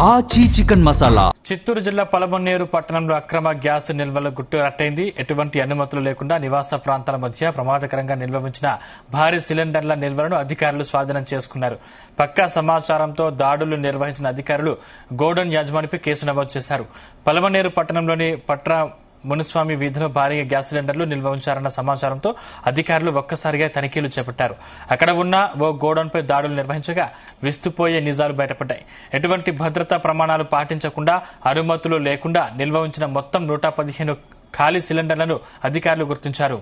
ఆచి చికెన్ మసాలా. చిత్తూరు జిల్లా పలమనేరు పట్టణంలో అక్రమ గ్యాస్ నిల్వలు గుట్టురట్టయింది. ఎటువంటి అనుమతులు లేకుండా నివాస ప్రాంతాల మధ్య ప్రమాదకరంగా నిల్వ ఉంచిన భారీ సిలిండర్ల నిల్వలను అధికారులు స్వాధీనం చేసుకున్నారు. పక్కా సమాచారంతో దాడులు నిర్వహించిన అధికారులు గోడౌన్ యాజమానిపై కేసు నమోదు చేశారు. పలమనేరు పట్టణంలోని మునుస్వామి వీధిలో భారీగా గ్యాస్ సిలిండర్లు నిల్వ ఉంచారన్న సమాచారంతో అధికారులు ఒక్కసారిగా తనిఖీలు చేపట్టారు. అక్కడ ఉన్న ఓ గోడౌన్పై దాడులు నిర్వహించగా విస్తుపోయే నిజాలు బయటపడ్డాయి. ఎటువంటి భద్రతా ప్రమాణాలు పాటించకుండా అనుమతులు లేకుండా నిల్వ ఉంచిన మొత్తం 115 ఖాళీ సిలిండర్లను అధికారులు గుర్తించారు.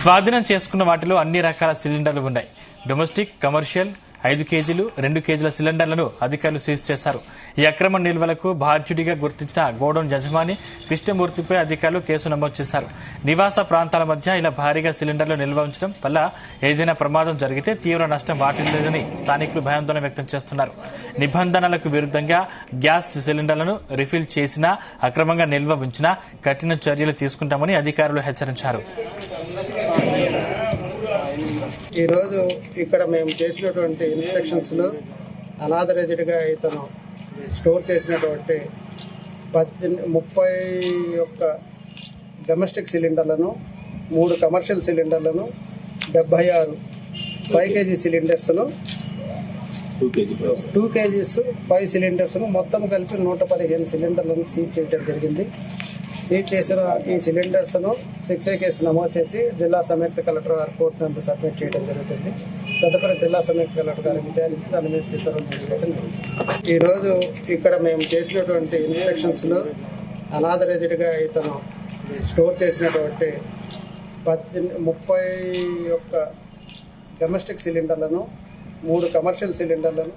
స్వాధీనం చేసుకున్న వాటిలో అన్ని రకాల సిలిండర్లు ఉన్నాయి. డొమెస్టిక్, కమర్షియల్ 5 కేజీలు, 2 కేజీల సిలిండర్లను అధికారులు సీజ్ చేశారు. ఈ అక్రమ నిల్వలకు బాధ్యుడిగా గుర్తించిన గోడౌన్ యజమాని కృష్ణమూర్తిపై అధికారులు కేసు నమోదు చేశారు. నివాస ప్రాంతాల మధ్య ఇలా భారీగా సిలిండర్లు నిల్వ ఉంచడం వల్ల ఏదైనా ప్రమాదం జరిగితే తీవ్ర నష్టం వాటిల్లేదని స్థానికులు భయాందోళన వ్యక్తం చేస్తున్నారు. నిబంధనలకు విరుద్ధంగా గ్యాస్ సిలిండర్లను రిఫిల్ చేసినా, అక్రమంగా నిల్వ ఉంచినా కఠిన చర్యలు తీసుకుంటామని అధికారులు హెచ్చరించారు. ఈరోజు ఇక్కడ మేము చేసినటువంటి ఇన్స్పెక్షన్స్లో అనాథరైజ్డ్గా ఇతను స్టోర్ చేసినటువంటి 31 డొమెస్టిక్ సిలిండర్లను, 3 కమర్షియల్ సిలిండర్లను, 76 5 కేజీ సిలిండర్స్ను, 2 కేజీస్ 5 సిలిండర్స్ను మొత్తం కలిపి 115 సిలిండర్లను సీజ్ చేయడం జరిగింది. సీజ్ చేసిన ఈ సిలిండర్స్ను 6A కేసు నమోదు చేసి జిల్లా సంయుక్త కలెక్టర్ గారి కోర్టు నందు సబ్మిట్ చేయడం జరుగుతుంది. తదుపరి జిల్లా సంయుక్త కలెక్టర్ గారు విచారించి దాని మీద చిత్రం తీసుకోవడం జరుగుతుంది. ఈరోజు ఇక్కడ మేము చేసినటువంటి ఇన్స్పెక్షన్స్లో అనాథరైజ్డ్గా ఇతను స్టోర్ చేసినటువంటి 31 డొమెస్టిక్ సిలిండర్లను, 3 కమర్షియల్ సిలిండర్లను,